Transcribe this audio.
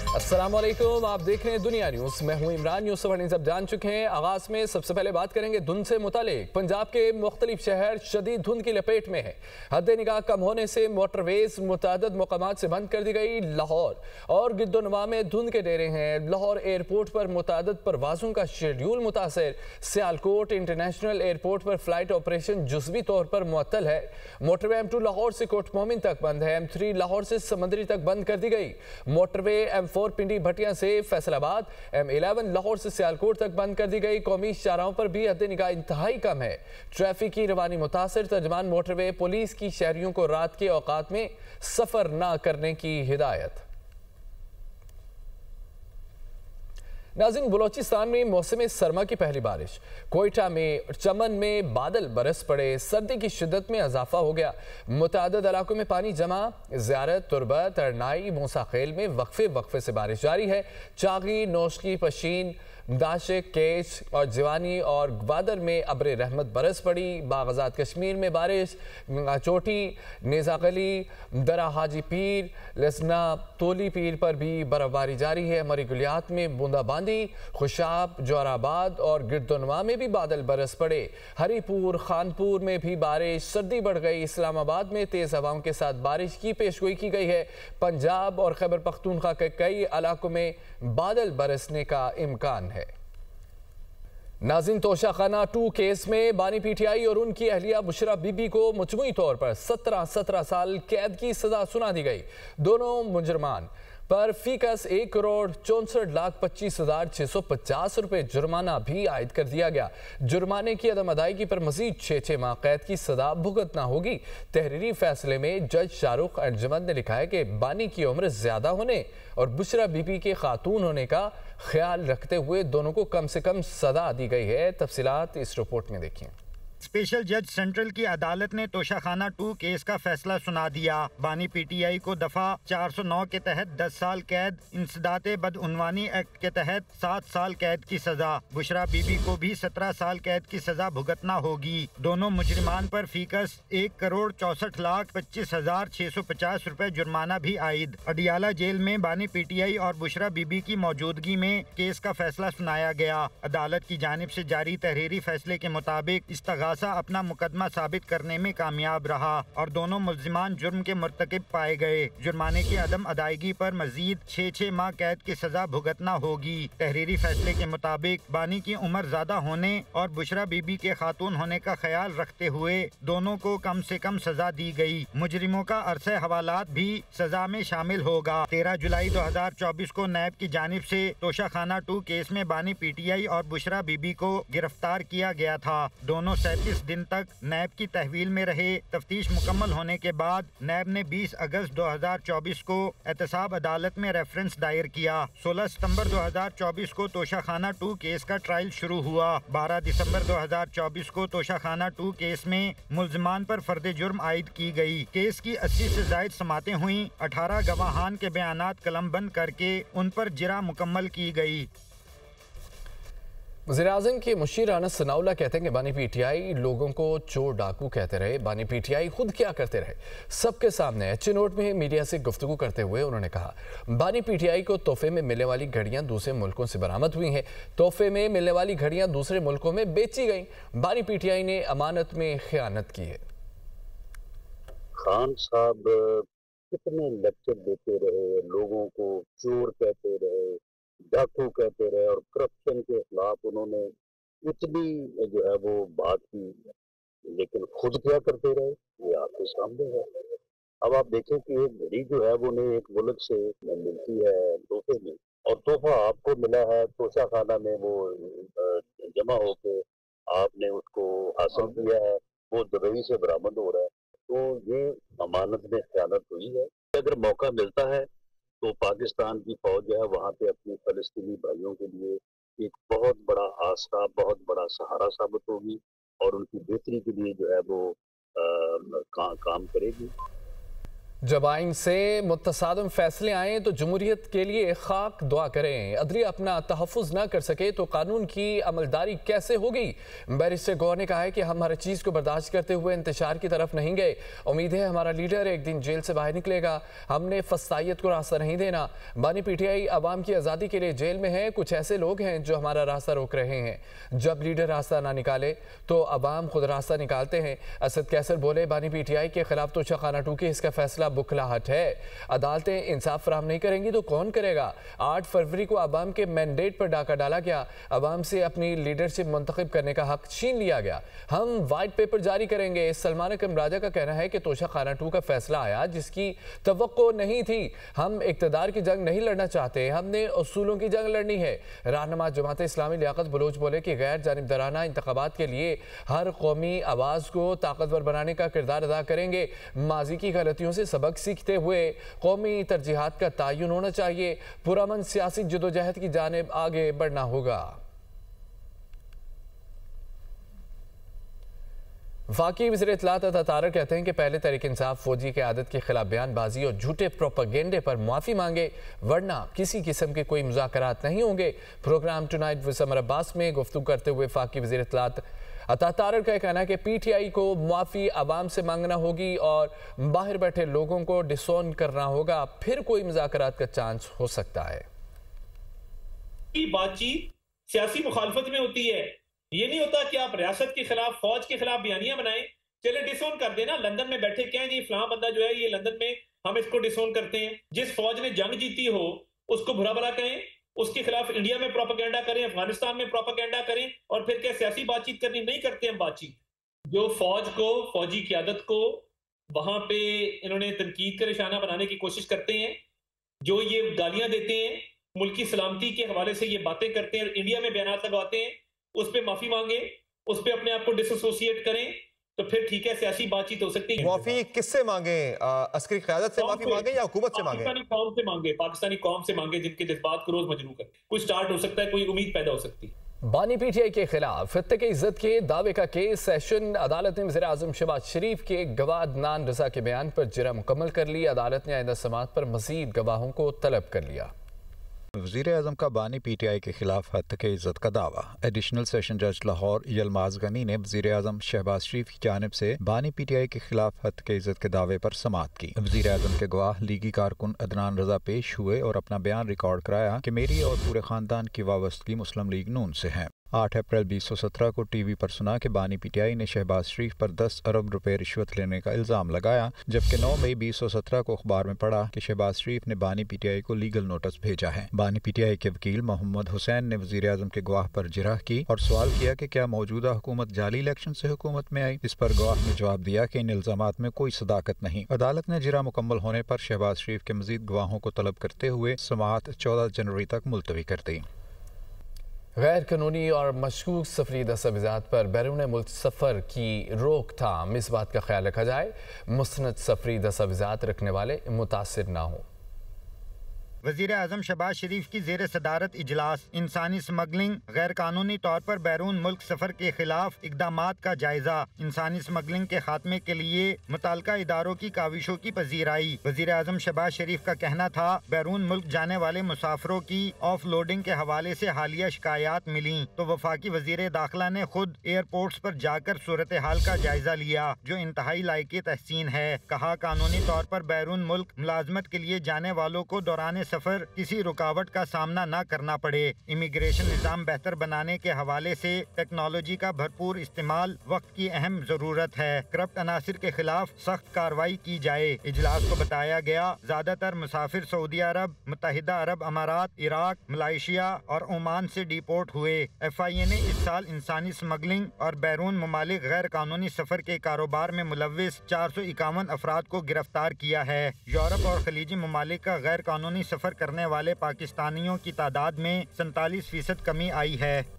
अस्सलाम वालेकुम, आप देख रहे हैं दुनिया न्यूज़। मैं हूं इमरान। न्यूज़ खबर सब जान चुके हैं। आगाज में सबसे पहले बात करेंगे धुंध से मुतालिक। पंजाब के मुख्तलिफ शहर शदीद धुंध की लपेट में है। हद निगाह कम होने से मोटरवेज मुतादद मकामात से बंद कर दी गई। लाहौर और गिद्दोनवा में धुंध के डेरे हैं। लाहौर एयरपोर्ट पर मुतादद परवाजों का शेड्यूल मुतासर। सियालकोट इंटरनेशनल एयरपोर्ट पर फ्लाइट ऑपरेशन जुज़वी तौर पर मुअत्तल है। मोटरवे M2 लाहौर से कोट मोमिन तक बंद है। M3 लाहौर से समंदरी तक बंद कर दी गई। मोटरवे M4 पिंडी भटिया से फैसलाबाद, M11 लाहौर से सियालकोट तक बंद कर दी गई। कौमी शाहराहों पर भी हद निगाह इंतहाई कम है। ट्रैफिक की रवानी मुतासर। तर्जमान मोटरवे पुलिस की शहरियों को रात के औकात में सफर न करने की हिदायत। नाज़रीन, बलोचिस्तान में मौसम सरमा की पहली बारिश। कोयटा में चमन में बादल बरस पड़े। सर्दी की शिद्दत में इजाफा हो गया। मुतादद इलाकों में पानी जमा। ज़ियारत, तुरबत, अरनाई, मूसा खेल में वक्फे वक्फे से बारिश जारी है। चागी, नौशकी, पशीन, दाशिक, केच और जवानी और ग्वादर में अब्र रहमत बरस पड़ी। बागजात कश्मीर में बारिश। चोटी, नेज़ागली, दरा हाजी पीर, लसना, तोली पीर पर भी बर्फबारी जारी है। मरी गुलियात में बूंदाबांदी। खुशाब, जोराबाद और गिरदोनवा में भी बादल बरस पड़े। हरीपुर, खानपुर में भी बारिश। सर्दी बढ़ गई। इस्लामाबाद में तेज़ हवाओं के साथ बारिश की पेशगोई की गई है। पंजाब और खैबर पख्तूनख्वा के कई इलाकों में बादल बरसने का इम्कान है। नाज़रीन, तोशाखाना 2 केस में बानी PTI और उनकी अहलिया बुशरा बीबी को मजमूई तौर पर 17 साल कैद की सजा सुना दी गई। दोनों मुजरमान पर फीकस 1,64,25,650 रुपये जुर्माना भी आयद कर दिया गया। जुर्माने की अदम अदायगी पर मजीद 6 माह कैद की सजा भुगतना होगी। तहरीरी फैसले में जज शाहरुख अंजुमन ने लिखा है कि बानी की उम्र ज्यादा होने और बुशरा बीबी के खातून होने का ख्याल रखते हुए दोनों को कम से कम सजा दी गई है। तफसीलात इस रिपोर्ट में देखिए। स्पेशल जज सेंट्रल की अदालत ने तोशाखाना 2 केस का फैसला सुना दिया। बानी PTI को दफा 409 के तहत 10 साल कैद, इंसदाते बदउनवानी एक्ट के तहत 7 साल कैद की सजा, बुशरा बीबी को भी 17 साल कैद की सजा भुगतना होगी। दोनों मुजरिमान पर फीकस 1,64,25,650 रुपए जुर्माना भी आयद। अडियाला जेल में बानी PTI और बुशरा बीबी की मौजूदगी में केस का फैसला सुनाया गया। अदालत की जानिब से जारी तहरीरी फैसले के मुताबिक इस्तगासा अपना मुकदमा साबित करने में कामयाब रहा और दोनों मुल्जिमान जुर्म के मुर्तकिब पाए गए। जुर्माने की अदम अदायगी पर मजीद 6 माह कैद की सजा भुगतना होगी। तहरीरी फैसले के मुताबिक बानी की उम्र ज्यादा होने और बुशरा बीबी के खातून होने का ख्याल रखते हुए दोनों को कम से कम सजा दी गई। मुजरिमों का अरसे हवालात भी सजा में शामिल होगा। 13 जुलाई 2024 को नैब की जानिब से तोशाखाना 2 केस में बानी PTI और बुशरा बीबी को गिरफ्तार किया गया था। दोनों 37 दिन तक नैब की तहवील में रहे। तफ्तीश मुकम्मल होने के बाद नैब ने 20 अगस्त 2024 को एहतसाब अदालत में रेफरेंस दायर किया। 16 सितंबर 2024 को तोशाखाना 2 केस का ट्रायल शुरू हुआ। 12 दिसंबर 2024 को तोशाखाना 2 केस में मुल्जिमान पर फर्द जुर्म आयद की गई। केस की 80 से जायद समातें हुई। 18 गवाहान के बयानात कलमबंद करके उन पर जिरा मुकम्मल की गई। वज़ीर-ए-आज़म के मुशीर अनस सनाउल्लाह कहते हैं कि बानी PTI लोगों को चोर डाकू कहते रहे। बानी PTI खुद क्या करते रहे सबके सामने। अच्छे नोट में मीडिया से गुफ्तगू करते हुए उन्होंने कहा, बानी PTI को तोहफे में मिलने वाली घड़ियां दूसरे मुल्कों से बरामद हुई हैं। तोहफे में मिलने वाली घड़ियां दूसरे मुल्कों में बेची गई। बानी PTI ने अमानत में खयानत की है। खान साहब कितने लेक्चर देते रहे, लोगों को चोर कहते रहे, डाकू कहते रहे और करप्शन के खिलाफ उन्होंने इतनी जो है वो बात की, लेकिन खुद क्या करते रहे ये आपके सामने है। अब आप देखें कि एक घड़ी जो है वो नहीं एक मुल्क से मिलती है तोहफे में, और तोहफा आपको मिला है तोशाखाना में, वो जमा होके आपने उसको हासिल किया है, वो दुबई से बरामद हो रहा है, तो ये अमानत में खयानत हुई है। अगर मौका मिलता है तो पाकिस्तान की फौज जो है वहाँ पे अपने फलस्तीनी भाइयों के लिए एक बहुत बड़ा आसरा, बहुत बड़ा सहारा साबित होगी और उनकी बेहतरी के लिए जो है वो काम करेगी। जब आइन से मुतसादम फैसले आएँ तो जमहूरियत के लिए खाक दुआ करें। अदलिया अपना तहफ़्फ़ुज़ ना कर सके तो कानून की अमलदारी कैसे होगी? बैरिस्टर गौहर ने कहा है कि हम हर चीज़ को बर्दाश्त करते हुए इंतशार की तरफ नहीं गए। उम्मीद है हमारा लीडर एक दिन जेल से बाहर निकलेगा। हमने फसाइयत को रास्ता नहीं देना। बानी पीटीआई अवाम की आज़ादी के लिए जेल में है। कुछ ऐसे लोग हैं जो हमारा रास्ता रोक रहे हैं। जब लीडर रास्ता ना निकाले तो अवाम खुद रास्ता निकालते हैं। असद कैसर बोले, बानी पीटीआई के खिलाफ तो खाना टूके, इसका फैसला बुखलाहट है। अदालतें इंसाफ फराहम नहीं करेंगी तो कौन करेगा? 8 फरवरी को अवाम के मैंडेट पर डाका डाला गया। अवाम से अपनी लीडरशिप मुंतखब करने का हक छीन लिया गया। हम वाइट पेपर जारी करेंगे। सलमान अकरम राजा का कहना है कि तोशा खाना 2 का फैसला आया जिसकी तवक्को नहीं थी। हम इक़्तिदार की जंग नहीं लड़ना चाहते, हमने उसूलों की जंग लड़नी है। रहनुमा जमात इस्लामी लियाकत बलोच बोले कि गैर जानिबदाराना इंतखाबात के लिए हर कौमी आवाज़ को ताकतवर बनाने का किरदार अदा करेंगे। माजी की गलतियों से सबक सीखते हुए कौमी तरजीहात का तयन होना चाहिए। पुरअमन सियासी जदोजहद की जानिब आगे बढ़ना होगा। वफाकी वज़ीर इत्तलात अता तारक कहते हैं कि पहले तहरीक इंसाफ फौजी की आदत के खिलाफ बयानबाजी और झूठे प्रोपेगेंडे पर माफ़ी मांगे, वरना किसी किस्म के कोई मुज़ाकरात नहीं होंगे। Programme tonight with Samar Abbas में गुफ्तगू करते हुए वफाकी वज़ीर इत्तलात अता तारक का कहना है कि पीटीआई को माफ़ी आवाम से मांगना होगी और बाहर बैठे लोगों को डिसोन करना होगा, फिर कोई मुज़ाकरात का चांस हो सकता है। बातचीत सियासी मुखालफत में होती है। ये नहीं होता कि आप रियासत के खिलाफ, फौज के खिलाफ बयानियां बनाएं, चले डिसोन कर देना। लंदन में बैठे क्या है जी, फलां बंदा जो है ये लंदन में, हम इसको डिसोन करते हैं। जिस फौज ने जंग जीती हो उसको बुरा भला कहें, उसके खिलाफ इंडिया में प्रोपेगेंडा करें, अफगानिस्तान में प्रोपेगेंडा करें, और फिर क्या सियासी बातचीत करनी? नहीं करते हम बातचीत। जो फौज को, फौजी क़यादत को वहां पे इन्होंने तनकीद का निशाना बनाने की कोशिश करते हैं, जो ये गालियां देते हैं, मुल्की सलामती के हवाले से ये बातें करते हैं, इंडिया में बयान लगवाते हैं, उस पर माफी मांगे, उस पर अपने आप को डिसोसिएट करें, तो फिर ठीक है, सियासी बातचीत हो सकती है। माफी किससे मांगे? अस्करी क़यादत से माफी मांगे या हुकूमत से मांगे? पाकिस्तानी कौम से मांगे, पाकिस्तानी कौम से मांगे, जिनके जज्बात को रोज मजरूह कर कोई स्टार्ट हो सकता है, कोई उम्मीद पैदा हो सकती है। बानी पीटीआई के खिलाफ खित्ते की इज्जत के दावे का केस सेशन अदालत ने वज़ीर आज़म शहबाज शरीफ के गवाह अदनान रजा के बयान पर जिरा मुकम्मल कर ली। अदालत ने आइंदा समाअत पर मज़ीद गवाहों को तलब कर लिया। वज़ीर आज़म का बानी पीटीआई के खिलाफ हद तक इज़्ज़त का दावा। एडिशनल सेशन जज लाहौर यलमाज गनी ने वज़ीर आज़म शहबाज शरीफ की जानिब से बानी पीटीआई के खिलाफ हद तक इज़्ज़त के दावे पर समाअत की। वज़ीर आज़म के गवाह लीगी कारकुन अदनान रजा पेश हुए और अपना बयान रिकॉर्ड कराया कि मेरी और पूरे ख़ानदान की वाबस्तगी मुस्लिम लीग नून से है। 8 अप्रैल 2017 को टीवी पर सुना कि बानी पीटीआई ने शहबाज शरीफ पर 10 अरब रुपए रिश्वत लेने का इल्ज़ाम लगाया, जबकि 9 मई 2017 को अखबार में पढ़ा कि शहबाज शरीफ ने बानी पीटीआई को लीगल नोटिस भेजा है। बानी पीटीआई के वकील मोहम्मद हुसैन ने वज़ीर आज़म के गवाह पर जिरह की और सवाल किया कि क्या मौजूदा हुकूमत जाली इलेक्शन से हुकूमत में आई। इस पर गवाह ने जवाब दिया कि इन इल्ज़ामात में कोई सदाकत नहीं। अदालत ने जिरह मुकम्मल होने पर शहबाज शरीफ के मज़ीद गवाहों को तलब करते हुए समाअत 14 जनवरी तक मुलतवी कर दी। गैर कानूनी और मशकूक सफरी दस्तावेज़ात पर बैरून मुल्क सफ़र की रोकथाम, इस बात का ख्याल रखा जाए मुस्तनद सफरी दस्तावेज़ात रखने वाले मुतासिर ना हों। वज़ीर आज़म शहबाज शरीफ की ज़ेर सदारत इजलास इंसानी स्मगलिंग, गैर कानूनी तौर पर बैरून मुल्क सफ़र के खिलाफ इक़दामात का जायज़ा, इंसानी स्मगलिंग के खात्मे के लिए मुताल्लिका इदारों की काविशों की पजीराई। वज़ीर आज़म शहबाज शरीफ का कहना था, बैरून मुल्क जाने वाले मुसाफिरों की ऑफ लोडिंग के हवाले से हालिया शिकायत मिली तो वफाकी वज़ीर दाखिला ने खुद एयरपोर्ट्स पर जाकर सूरत हाल का जायजा लिया, जो इंतहाई लायक तहसीन है। कहा, कानूनी तौर पर बैरून मुल्क मुलाजमत के लिए जाने वालों को दौरान सफर किसी रुकावट का सामना न करना पड़े। इमिग्रेशन निज़ाम बेहतर बनाने के हवाले से टेक्नोलॉजी का भरपूर इस्तेमाल वक्त की अहम जरूरत है। करप्ट अनासिर के खिलाफ सख्त कार्रवाई की जाए। इजलास को बताया गया, ज्यादातर मुसाफिर सऊदी अरब, मुत्तहिदा अरब अमारात, इराक, मलेशिया और ओमान से डिपोर्ट हुए। FIA ने इस साल इंसानी स्मगलिंग और बैरून ममालिक गैर कानूनी सफर के कारोबार में मुलव्विस 451 अफराद को गिरफ्तार किया है। यूरोप और खलीजी ममालिक का गैर कानूनी सफर करने वाले पाकिस्तानियों की तादाद में 47% कमी आई है।